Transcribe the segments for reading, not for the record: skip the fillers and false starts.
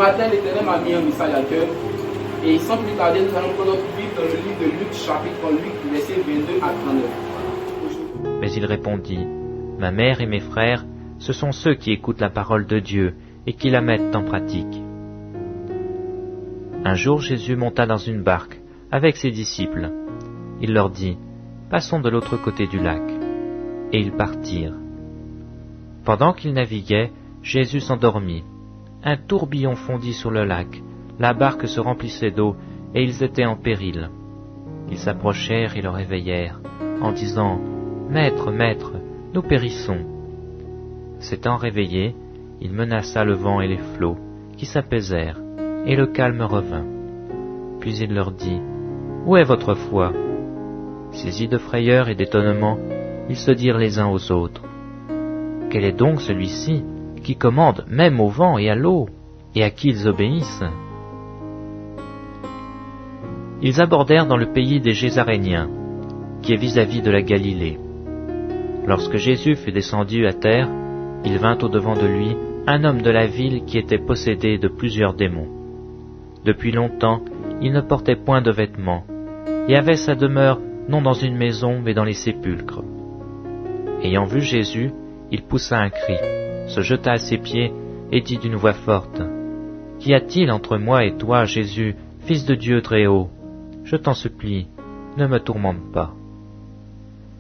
matin, l'Éternel m'a mis un message à cœur. Et sans plus tarder, nous allons prendre notre Bible dans le livre de Luc, chapitre 8, versets 22 à 39. Mais il répondit, ma mère et mes frères, ce sont ceux qui écoutent la parole de Dieu et qui la mettent en pratique. Un jour, Jésus monta dans une barque avec ses disciples. Il leur dit, passons de l'autre côté du lac. Et ils partirent. Pendant qu'ils naviguaient, Jésus s'endormit. Un tourbillon fondit sur le lac, la barque se remplissait d'eau, et ils étaient en péril. Ils s'approchèrent et le réveillèrent, en disant, Maître, Maître, nous périssons. S'étant réveillé, il menaça le vent et les flots, qui s'apaisèrent, et le calme revint. Puis il leur dit, Où est votre foi? Saisis de frayeur et d'étonnement, ils se dirent les uns aux autres, quel est donc celui-ci qui commande même au vent et à l'eau, et à qui ils obéissent? Ils abordèrent dans le pays des Gésaréniens, qui est vis-à-vis de la Galilée. Lorsque Jésus fut descendu à terre, il vint au-devant de lui un homme de la ville qui était possédé de plusieurs démons. Depuis longtemps, il ne portait point de vêtements, et avait sa demeure non dans une maison, mais dans les sépulcres. Ayant vu Jésus, il poussa un cri, se jeta à ses pieds, et dit d'une voix forte, « Qu'y a-t-il entre moi et toi, Jésus, Fils de Dieu très haut? Je t'en supplie, ne me tourmente pas. »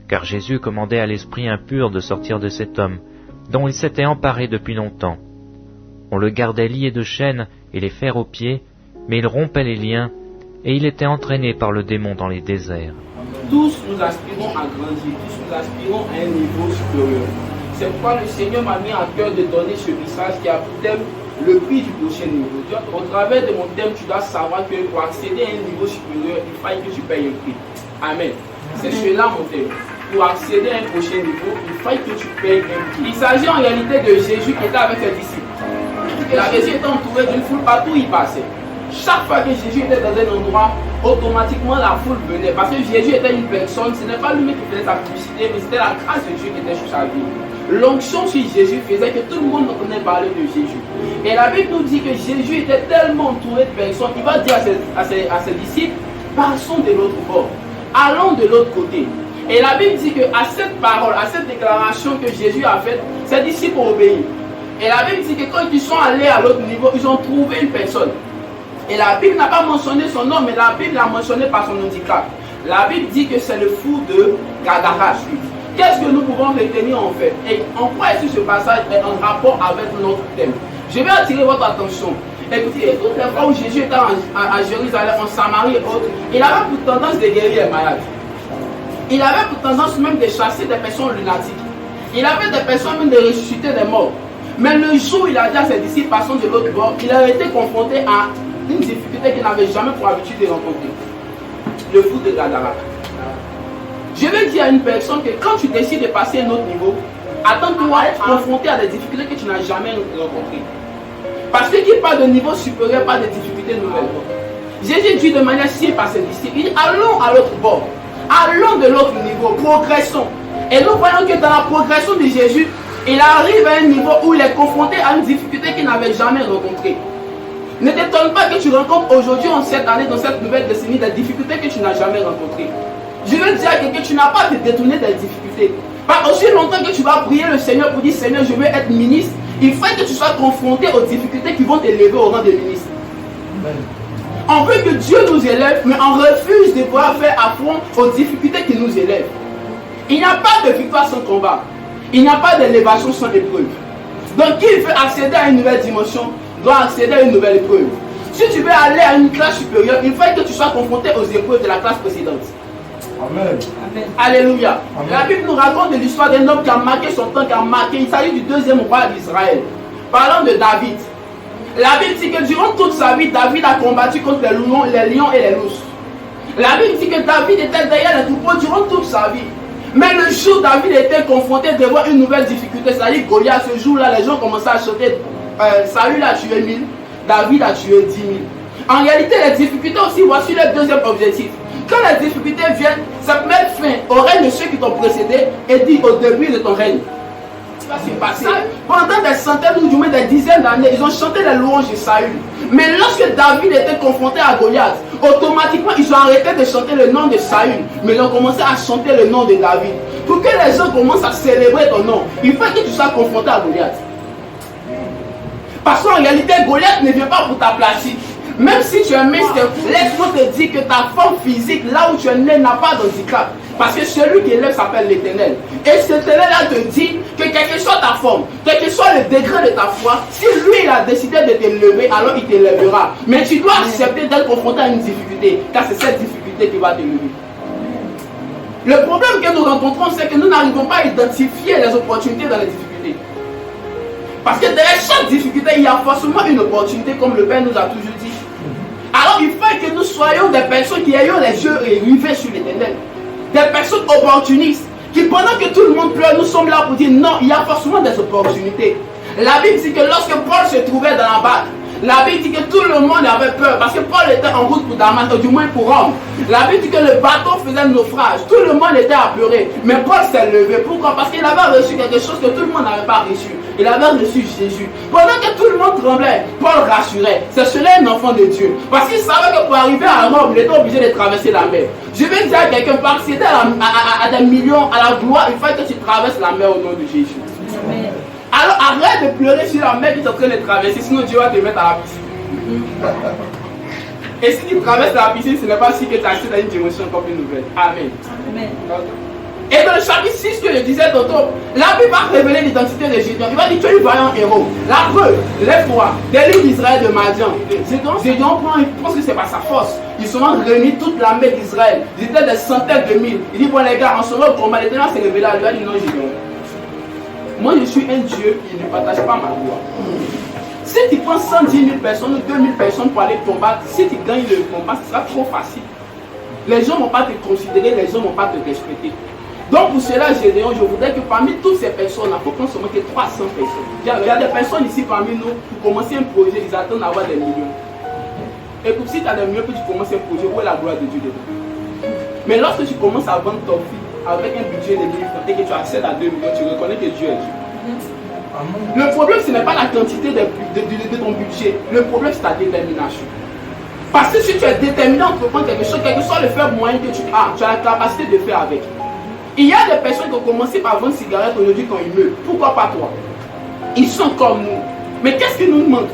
Car Jésus commandait à l'esprit impur de sortir de cet homme, dont il s'était emparé depuis longtemps. On le gardait lié de chaînes et les fers aux pieds, mais il rompait les liens, et il était entraîné par le démon dans les déserts. Tous nous aspirons à grandir, tous nous aspirons à un niveau supérieur. C'est pourquoi le Seigneur m'a mis à cœur de donner ce message qui a pour thème le prix du prochain niveau. Au travers de mon thème, tu dois savoir que pour accéder à un niveau supérieur, il faut que tu payes un prix. Amen. C'est cela mon thème. Pour accéder à un prochain niveau, il faut que tu payes un prix. Il s'agit en réalité de Jésus qui était avec ses disciples. Et Jésus était entouré d'une foule partout où il passait. Chaque fois que Jésus était dans un endroit, automatiquement la foule venait. Parce que Jésus était une personne, ce n'est pas lui qui faisait sa publicité, mais c'était la grâce de Dieu qui était sur sa vie. L'onction sur Jésus faisait que tout le monde entendait parler de Jésus. Et la Bible nous dit que Jésus était tellement entouré de personnes, il va dire à ses disciples, passons de l'autre bord, allons de l'autre côté. Et la Bible dit qu'à cette parole, à cette déclaration que Jésus a faite, ses disciples ont obéi. Et la Bible dit que quand ils sont allés à l'autre niveau, ils ont trouvé une personne. Et la Bible n'a pas mentionné son nom, mais la Bible l'a mentionné par son handicap. La Bible dit que c'est le fou de Gadara. Qu'est-ce que nous pouvons retenir en fait? Et en quoi est-ce que ce passage est en rapport avec notre thème? Je vais attirer votre attention. Écoutez, toutes les fois où Jésus était à Jérusalem, en Samarie et autres, il avait pour tendance de guérir les malades. Il avait pour tendance même de chasser des personnes lunatiques. Il avait des personnes même de ressusciter des morts. Mais le jour où il a dit à ses disciples, passons de l'autre bord, il a été confronté à une difficulté qu'il n'avait jamais pour habitude de rencontrer. Le fou de Gadara. Je vais dire à une personne que quand tu décides de passer à un autre niveau, attends-toi à être confronté à des difficultés que tu n'as jamais rencontrées. Parce que qui parle de niveau supérieur, pas de difficultés nouvelles. Jésus dit de manière simple à ses disciples, il dit allons à l'autre bord, allons de l'autre niveau, progressons. Et nous voyons que dans la progression de Jésus, il arrive à un niveau où il est confronté à une difficulté qu'il n'avait jamais rencontrée. Ne t'étonne pas que tu rencontres aujourd'hui, en cette année, dans cette nouvelle décennie, des difficultés que tu n'as jamais rencontrées. Je veux dire à quelqu'un que tu n'as pas à te détourner des difficultés. Pas aussi longtemps que tu vas prier le Seigneur pour dire Seigneur, je veux être ministre, il faut que tu sois confronté aux difficultés qui vont t'élever au rang de ministre. On veut que Dieu nous élève, mais on refuse de pouvoir faire affront aux difficultés qui nous élèvent. Il n'y a pas de victoire sans combat. Il n'y a pas d'élévation sans épreuve. Donc qui veut accéder à une nouvelle dimension doit accéder à une nouvelle épreuve. Si tu veux aller à une classe supérieure, il faut que tu sois confronté aux épreuves de la classe précédente. Amen. Alléluia. Amen. La Bible nous raconte de l'histoire d'un homme qui a marqué son temps, il s'agit du deuxième roi d'Israël. Parlant de David. La Bible dit que durant toute sa vie, David a combattu contre les lions et les loups. La Bible dit que David était derrière les troupeaux durant toute sa vie. Mais le jour où David était confronté devant une nouvelle difficulté, c'est-à-dire Goliath, ce jour-là, les gens commençaient à chanter Saül a tué 1000, David a tué 10 000. En réalité, les difficultés aussi, voici le deuxième objectif. Quand les difficultés viennent, ça peut mettre fin au règne de ceux qui t'ont précédé et dit au début de ton règne. va se passer. Pendant des centaines ou du moins des dizaines d'années, ils ont chanté les louanges de Saül. Mais lorsque David était confronté à Goliath, automatiquement ils ont arrêté de chanter le nom de Saül, mais ils ont commencé à chanter le nom de David. Pour que les gens commencent à célébrer ton nom, il faut que tu sois confronté à Goliath. Parce qu'en réalité, Goliath ne vient pas pour ta plastique. Même si tu es mince, laisse-moi te dire que ta forme physique, là où tu es né, n'a pas d'handicap. Parce que celui qui élève s'appelle l'Éternel. Et cet Éternel-là te dit que quelle que soit ta forme, quel que soit le degré de ta foi, si lui il a décidé de t'élever, alors il t'élèvera. Mais tu dois accepter d'être confronté à une difficulté, car c'est cette difficulté qui va t'élever. Le problème que nous rencontrons, c'est que nous n'arrivons pas à identifier les opportunités dans les difficultés. Parce que derrière chaque difficulté, il y a forcément une opportunité, comme le Père nous a toujours dit. Alors il faut que nous soyons des personnes qui ayons les yeux rivés sur l'Éternel. Des personnes opportunistes, qui pendant que tout le monde pleure, nous sommes là pour dire non, il y a forcément des opportunités. La Bible dit que lorsque Paul se trouvait dans la barque, la Bible dit que tout le monde avait peur parce que Paul était en route pour Damas, ou du moins pour Rome. La Bible dit que le bateau faisait naufrage, tout le monde était apeuré. Mais Paul s'est levé. Pourquoi? Parce qu'il avait reçu quelque chose que tout le monde n'avait pas reçu. Il avait reçu Jésus. Pendant que tout le monde tremblait, Paul rassurait. C'est cela un enfant de Dieu. Parce qu'il savait que pour arriver à Rome, il était obligé de traverser la mer. Je vais dire à quelqu'un, parce que c'était à des millions, à la gloire, il faut que tu traverses la mer au nom de Jésus. Amen. Alors arrête de pleurer sur la mer qui est en train de traverser, sinon Dieu va te mettre à la piscine. Et si tu traverses la piscine, ce n'est pas si que tu as accès à une dimension encore plus nouvelle. Amen. Amen. Et dans le chapitre 6 que je disais tantôt, la Bible va révéler l'identité de Gédéon. Il va dire que tu es un vaillant héros. La preuve, lève-toi, délie d'Israël de Madian. Gédéon prend, il pense que c'est pas sa force. Ils sont réunis toute l'armée d'Israël. Ils étaient des centaines de mille. Il dit, bon les gars, en ce moment, combat, l'Éternel s'est révélé à lui. Il a dit, non Gédéon. Moi je suis un Dieu qui ne partage pas ma gloire. Si tu prends 110 000 personnes ou 2000 personnes pour aller combattre, si tu gagnes le combat, ce sera trop facile. Les gens ne vont pas te considérer, les gens ne vont pas te respecter. Donc pour cela, Gédéon, je voudrais que parmi toutes ces personnes, il faut qu'on se manque 300 personnes. Il y a des personnes ici parmi nous, pour commencer un projet, ils attendent d'avoir des millions. Et pour si tu as des millions, que tu commences un projet, où est la gloire de Dieu dedans? Mais lorsque tu commences à vendre ton fils avec un budget de 1000 francs et que tu accèdes à 2 millions, tu reconnais que Dieu est Dieu. Le problème, ce n'est pas la quantité de ton budget. Le problème, c'est ta détermination. Parce que si tu es déterminé à entreprendre quelque chose, quel que soit le faible moyen que tu as la capacité de faire avec. Il y a des personnes qui ont commencé par vendre cigarettes aujourd'hui quand ils meurent. Pourquoi pas toi? Ils sont comme nous. Mais qu'est-ce qui nous manque?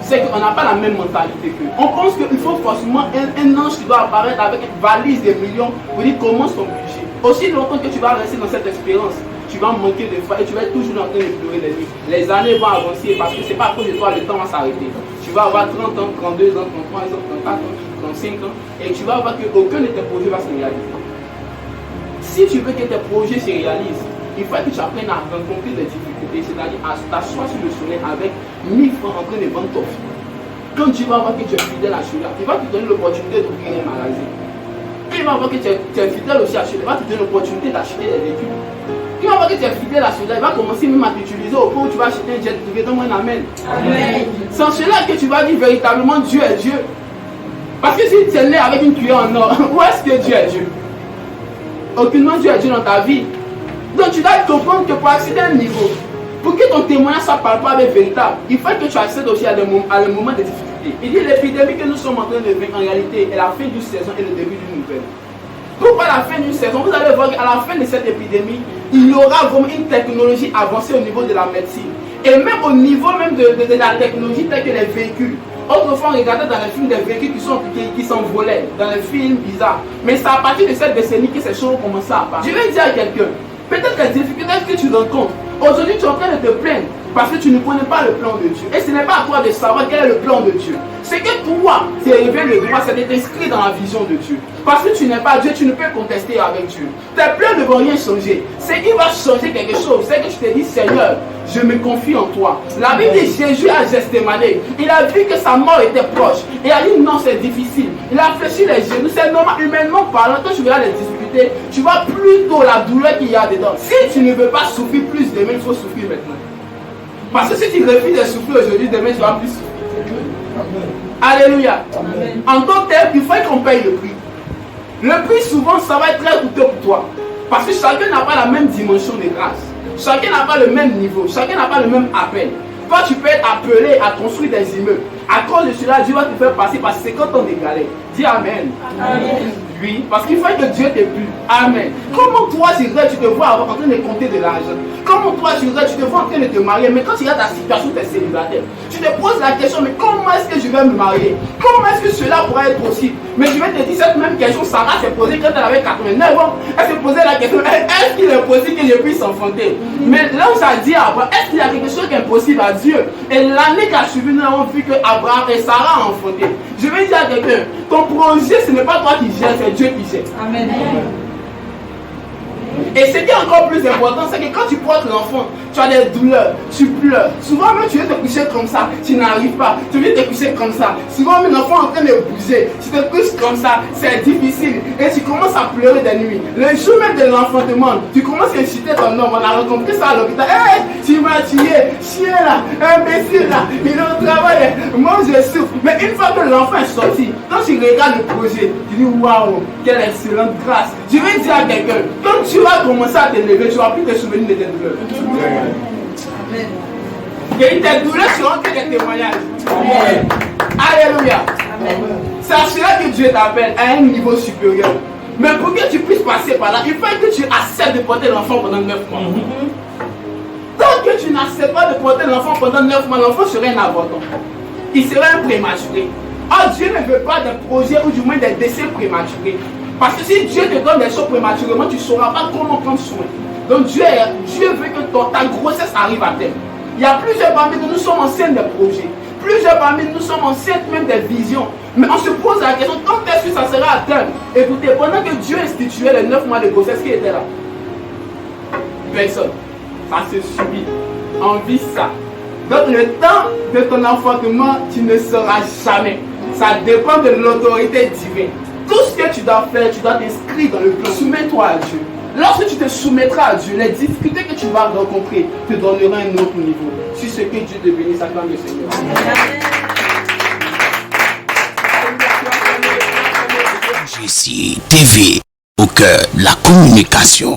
C'est qu'on n'a pas la même mentalité qu'eux. On pense qu'il faut forcément un ange qui doit apparaître avec une valise de millions pour dire commence ton budget. Aussi longtemps que tu vas rester dans cette expérience, tu vas manquer de foi et tu vas être toujours en train de pleurer les nuits. Les années vont avancer parce que ce n'est pas à cause de toi, le temps va s'arrêter. Tu vas avoir 30 ans, 32 ans, 33 ans, 34 ans, 35 ans et tu vas voir qu'aucun de tes projets va se réaliser. Si tu veux que tes projets se réalisent, il faut que tu apprennes à rencontrer des difficultés, c'est-à-dire à t'asseoir sur le soleil avec 1000 francs en train de vendre ton fils. Quand tu vas voir que tu es fidèle à celui-là, il va te donner l'opportunité d'ouvrir un magasin. Quand il va voir que tu es fidèle aussi à celui-là, il va te donner l'opportunité d'acheter des véhicules. Quand il va voir que tu es fidèle à celui-là, il va commencer même à t'utiliser au point où tu vas acheter un jet privé. Donne-moi un amen. Amen. C'est cela que tu vas dire véritablement Dieu est Dieu. Parce que si tu es né avec une cuillère en or, où est-ce que Dieu est Dieu? Aucunement Dieu est Dieu dans ta vie. Donc tu dois comprendre que pour accéder à un niveau, pour que ton témoignage soit palpable et véritable, il faut que tu accèdes aussi à des moments de difficulté. Il dit l'épidémie que nous sommes en train de vivre en réalité est la fin d'une saison et le début d'une nouvelle. Pourquoi la fin d'une saison? Vous allez voir qu'à la fin de cette épidémie, il y aura vraiment une technologie avancée au niveau de la médecine. Et même au niveau même de la technologie telle que les véhicules. Autrefois, on regardait dans les films des véhicules qui s'envolaient, dans les films bizarres. Mais c'est à partir de cette décennie que ces choses ont commencé à apparaître. Je vais dire à quelqu'un, peut-être les difficultés que tu rencontres, aujourd'hui tu es en train de te plaindre parce que tu ne connais pas le plan de Dieu. Et ce n'est pas à toi de savoir quel est le plan de Dieu. C'est que toi, tu es arrivé le droit, c'est de t'inscrire dans la vision de Dieu. Parce que tu n'es pas Dieu, tu ne peux contester avec Dieu. Tes plans ne vont rien changer. Ce qui va changer quelque chose, c'est que tu te dis, Seigneur, je me confie en toi. La Bible dit Jésus à Gethsémane, il a vu que sa mort était proche. Et il a dit non, c'est difficile. Il a fléchi les genoux. C'est normal, humainement parlant, quand tu verras les difficultés, tu vois plutôt la douleur qu'il y a dedans. Si tu ne veux pas souffrir plus demain, il faut souffrir maintenant. Parce que si tu refuses de souffrir aujourd'hui, demain tu vas plus souffrir. Amen. Alléluia. Amen. En tant que tel, il faut qu'on paye le prix. Le prix souvent, ça va être très coûteux pour toi. Parce que chacun n'a pas la même dimension de grâce. Chacun n'a pas le même niveau, chacun n'a pas le même appel. Toi, tu peux être appelé à construire des immeubles. À cause de cela, Dieu va te faire passer par 50 ans de galère. Dis Amen. Amen. Oui, parce qu'il faut que Dieu te plie. Amen. Comment toi, tu te vois en train de compter de l'argent? Comment toi, tu te vois en train de te marier? Mais quand tu as ta situation, tu es célibataire. Tu te poses la question, mais comment est-ce que je vais me marier? Comment est-ce que cela pourrait être possible? Mais je vais te dire, cette même question, Sarah s'est posée quand elle avait 89 ans. Elle se posait la question, est-ce qu'il est possible que je puisse enfanter? Mais là où ça dit à Abraham, est-ce qu'il y a quelque chose qui est impossible à Dieu? Et l'année qui a suivi, nous avons vu que Abraham et Sarah ont enfanté. Je vais dire à quelqu'un, ton projet, ce n'est pas toi qui gères, c'est Dieu qui gère. Amen. Et ce qui est encore plus important, c'est que quand tu portes l'enfant, tu as des douleurs, tu pleures. Souvent même tu veux te coucher comme ça, tu n'arrives pas. Tu veux te coucher comme ça. Souvent même l'enfant est en train de bouger. Tu te couches comme ça, c'est difficile. Et tu commences à pleurer des nuits. Le jour même de l'enfantement, tu commences à inciter ton homme. On a rencontré ça à l'hôpital. Hey, tu m'as tué, chien là, imbécile là, il est au travail. Moi je souffre. Mais une fois que l'enfant est sorti, quand tu regardes le projet, tu dis waouh, quelle excellente grâce. Je vais dire à quelqu'un, quand tu vas commencer à te lever, tu vas plus te souvenir de tes douleurs. Amen. Et tes douleurs seront que des témoignages. Amen. Alléluia. Amen. C'est à cela que Dieu t'appelle à un niveau supérieur. Mais pour que tu puisses passer par là, il faut que tu acceptes de porter l'enfant pendant 9 mois. Tant que tu n'acceptes pas de porter l'enfant pendant 9 mois, l'enfant serait un avorton. Il serait un prématuré. Or, Dieu ne veut pas de projets ou du moins des décès prématurés. Parce que si Dieu te donne des choses prématurément, tu ne sauras pas comment prendre soin. Donc Dieu veut que ta grossesse arrive à terme. Il y a plusieurs parmi nous, nous sommes enceintes des projets. Plusieurs parmi nous sommes enceintes même des visions. Mais on se pose la question, quand est-ce que ça sera à terme? Écoutez, pendant que Dieu instituait les 9 mois de grossesse, qui était là? Personne. Ça se subit. On vit ça. Donc le temps de ton enfantement, tu ne sauras jamais. Ça dépend de l'autorité divine. Tout ce que tu dois faire, tu dois t'inscrire dans le plan. Soumets-toi à Dieu. Lorsque tu te soumettras à Dieu, les difficultés que tu vas rencontrer te donneront un autre niveau. Sur ce que Dieu te bénisse, acclame le Seigneur. JC TV, au cœur de la communication.